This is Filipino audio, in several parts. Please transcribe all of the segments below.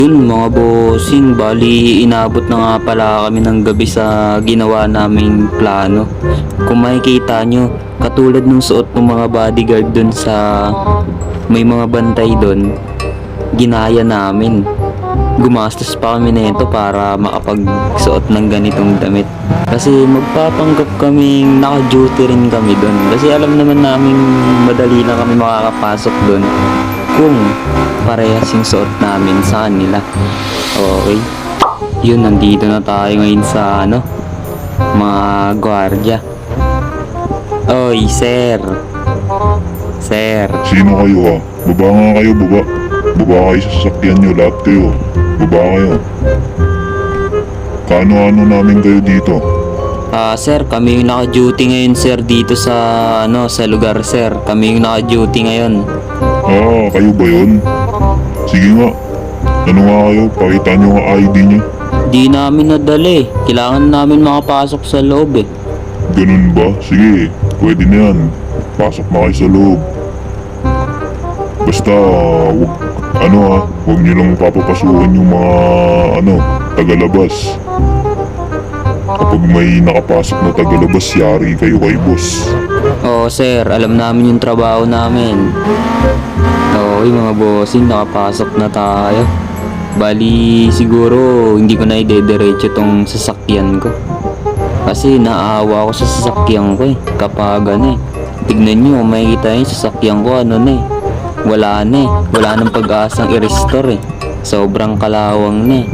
Yun mga bossing, bali inabot na nga pala kami ng gabi sa ginawa naming plano. Kung makikita nyo, katulad ng suot ng mga bodyguard dun sa may mga bantay dun, ginaya namin. Gumastos pa kami nito para makapagsuot ng ganitong damit. Kasi magpapanggap kaming naka-duty rin kami dun. Kasi alam naman namin madali na kami makakapasok dun kung parehas yung suot namin sa kanila. Okay. Yun, nandito na tayo ngayon sa mga gwardiya. Oy, sir. Sir. Sino kayo ha? Baba nga kayo, baba. Baba kayo sa sasakyan nyo, lahat kayo. Baba kayo. Kaano-ano namin kayo dito? Sir, kami yung naka-duty ngayon, sir, dito sa sa lugar, sir. Kami yung naka-duty ngayon. Kayo ba yun? Sige nga. Ano nga kayo? Pakita nyo ang ID nyo. Di namin nadali. Kailangan namin makapasok sa loob eh. Ganun ba? Sige, pwede na yan. Pasok na kayo sa loob. Basta, wag nyo lang papapasukin yung mga, tagalabas. Kapag may nakapasok na tagalabas, yari kayo kay boss. Oo, sir. Alam namin yung trabaho namin. Okay, mga bossing, nakapasok na tayo. Bali, siguro, hindi ko na idediretso tong sasakyan ko. Kasi naawa ako sa sasakyan ko eh. Kapag tignan nyo, makikita yung sasakyan ko, wala na eh. Wala nang pag-asang i-restore eh. Sobrang kalawang na eh.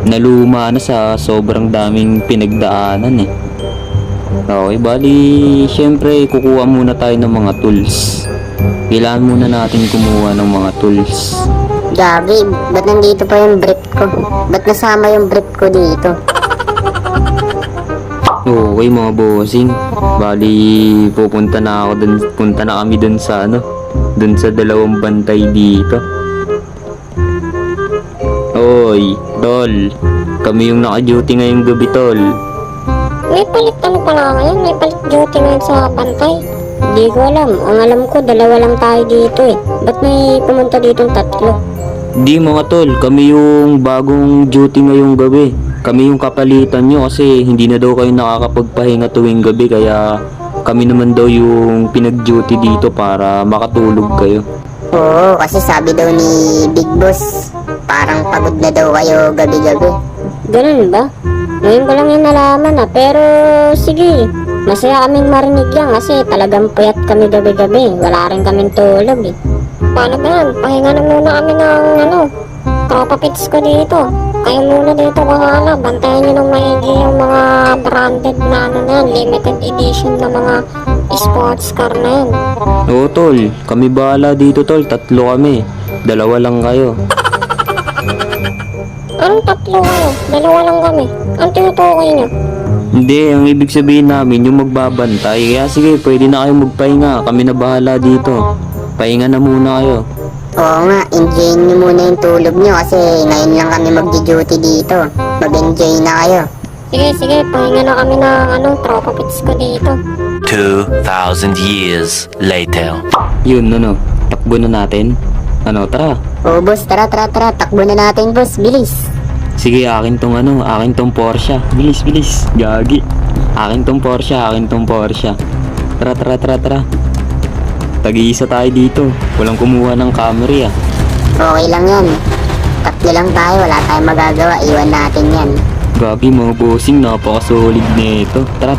Naluma na sa sobrang daming pinagdaanan eh. Okay, bali, syempre, kukuha muna tayo ng mga tools. Kailangan muna natin kumuha ng mga tools. Gagi, ba't nandito pa yung brief ko? Ba't nasama yung brief ko dito? Okay mga bossing, bali pupunta na kami dun sa dun sa dalawang bantay dito. Oy, tol, kami yung naka-duty ngayong gabi, tol. May palit pala ngayon? May palit duty ngayon sa pantay? Hindi ko alam. Ang alam ko, dalawa lang tayo dito eh. Ba't may pumunta ditong tatlo? Di mga tol, kami yung bagong duty ngayong gabi. Kami yung kapalitan nyo kasi hindi na daw kayo nakakapagpahinga tuwing gabi, kaya kami naman daw yung pinag-duty dito para makatulog kayo. Oo, kasi sabi daw ni Big Boss, parang pagod na daw kayo gabi-gabi. Ganun ba? Ngayon ko lang yung nalaman pero sige, masaya kaming marinig yan kasi talagang puyat kami gabi-gabi. Wala rin kaming tulog eh. Paano ba yan? Pahinga na muna kami ng kapapits ko dito. Kayo muna dito bahala. Bantayan nyo ng maigi yung mga branded na limited edition na mga sports car na yan. Oo tol, kami bahala dito tol, tatlo kami. Dalawa lang kayo. Anong tatlo kayo? Dalawa lang kami. Ang tinutukoy nyo? Hindi, ang ibig sabihin namin yung magbabantay. Kaya sige, pwede na kayo magpahinga. Kami na bahala dito. Pahinga na muna kayo. Oo nga, enjoy nyo muna yung tulog nyo kasi ngayon lang kami mag-duty dito. Mag-enjoy na kayo. Sige, pahinga na kami ng tropa pits ko dito. 2,000 years later. Yun, takbo na natin. Tara. Oo boss, tara, takbo na natin boss, bilis. Sige, akin tong Porsche. Bilis. Gagi. Akin tong Porsche. Tara. Tag-iisa tayo dito. Walang kumuha ng camera. Okay lang yan. Tatlo lang tayo, wala tayong magagawa, iwan natin yan. Gabi mga bossing, napaka-solid nito. Tara.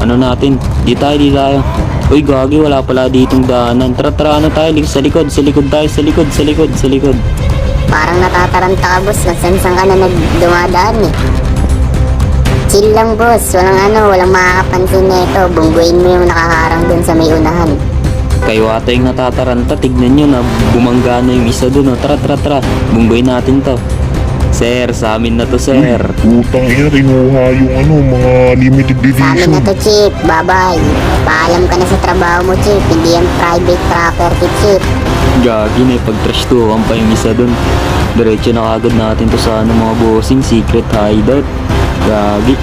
Ano natin? Di tayo. Uy, gagi, wala pala ditong daanan. Tara, tayo. Sa likod tayo. Parang natataranta ka boss, nasansan ka na dumadaan eh. Chill lang boss, walang makakapansin nito. Bungguin mo yung nakaharang dun sa may unahan. Kayo ata yung natataranta. Tignan nyo na bumangga na yung isa dun. Tara. Bungguin natin to. Sir, sa amin na to, sir. Putang ina, kinuha yung mga limited Sa amin edition. na to, Chip. Bye-bye. Paalam ka na sa trabaho mo, Chip. Hindi yan private property, Chip. Gagi na pag-trash talkan pa yung isa dun. Diretso na kagad natin to sa mga bossing secret hideout. Gagi.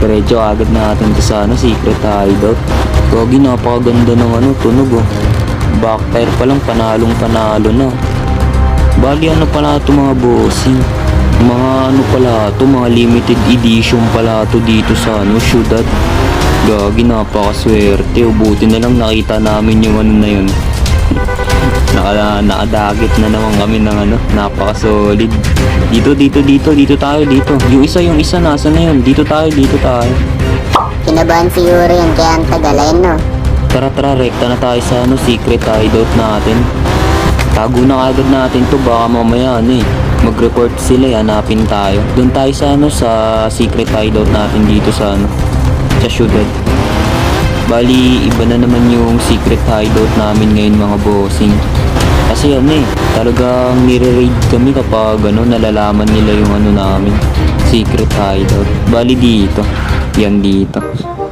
Diretso agad natin to sa secret hideout. Gagi, napakaganda ng tunog oh. Backfire pa lang, panalo na. Bali ano pala ito mga bossing? Mga ano pala ito, mga limited edition pala ito dito sa ano, syudad. Gagi, napakaswerte. Buti na lang nakita namin yung ano na yun. Nakadagit na naman kami ng ano, napaka-solid. Dito tayo, dito. Yung isa nasa na yun. Dito tayo. Kinabahan siguro yan kaya ang tagal ayun no. Tara, rekta na tayo sa ano, secret hideout natin. Tago na agad natin to, baka mamaya ano eh, mag-report sila, hanapin tayo. Doon tayo sa ano, sa secret hideout natin dito sa ano, sa syudad. Bali, iba na naman yung secret hideout namin ngayon mga bossing. Kasi ano eh, talagang nire-raid kami kapag ano, nalalaman nila yung ano namin, secret hideout. Bali dito, yan dito.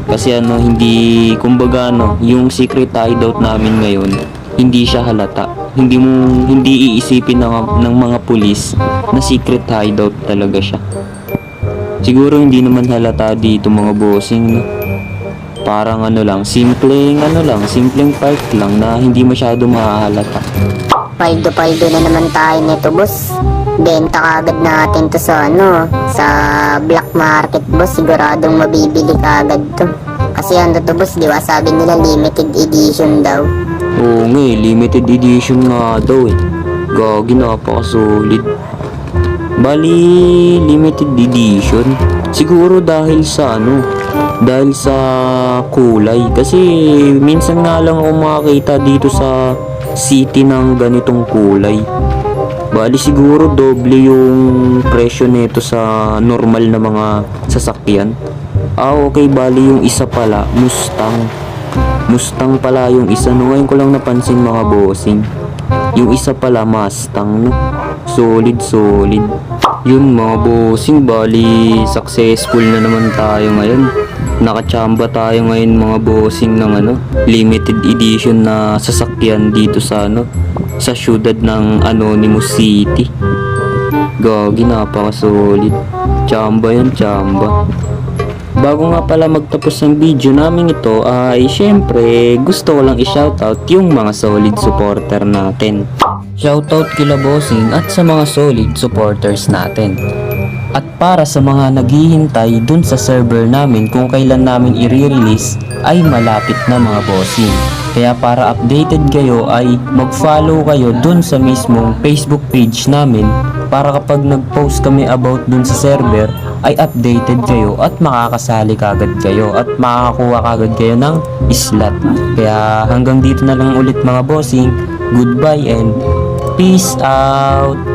Kasi ano, hindi, kumbaga ano, yung secret hideout namin ngayon, hindi siya halata. Hindi iisipin ng mga pulis na secret hideout talaga siya. Siguro hindi naman halata dito mga bossing, no? Parang ano lang, simpleng park lang na hindi masyado mahahalata. Paldo-paldo na naman tayo nito boss. Benta kagad natin to sa ano, sa black market boss. Siguradong mabibili kagad to. Kasi ano to boss, di ba sabi nila limited edition daw. Oo nga eh, limited edition nga daw eh. Gagi, napaka-solid. Bali, limited edition. Siguro dahil sa ano, dahil sa kulay. Kasi minsan nga lang ako makakita dito sa city ng ganitong kulay. Bali siguro doble yung presyo nito sa normal na mga sasakyan. Okay, bali yung isa pala, Mustang pala yung isa, no? Ngayon ko lang napansin mga bossing. Yung isa pala Mustang, no? Solid. Yun mga bossing, bali successful na naman tayo ngayon. Nakachamba tayo ngayon mga bossing ng ano, limited edition na sasakyan dito sa ano, sa syudad ng Anonymous City. Gagi, napaka-solid. Chamba yan, chamba. Bago nga pala magtapos ng video namin ito ay syempre gusto ko lang i-shoutout yung mga solid supporter natin. Shoutout kila bossing at sa mga solid supporters natin. At para sa mga naghihintay dun sa server namin kung kailan namin i-release ay malapit na mga bossing. Kaya para updated kayo ay mag-follow kayo dun sa mismong Facebook page namin para kapag nag-post kami about dun sa server ay updated kayo at makakasali kagad kayo at makakakuha kagad kayo ng slot. Kaya hanggang dito na lang ulit mga bossing. Goodbye and peace out!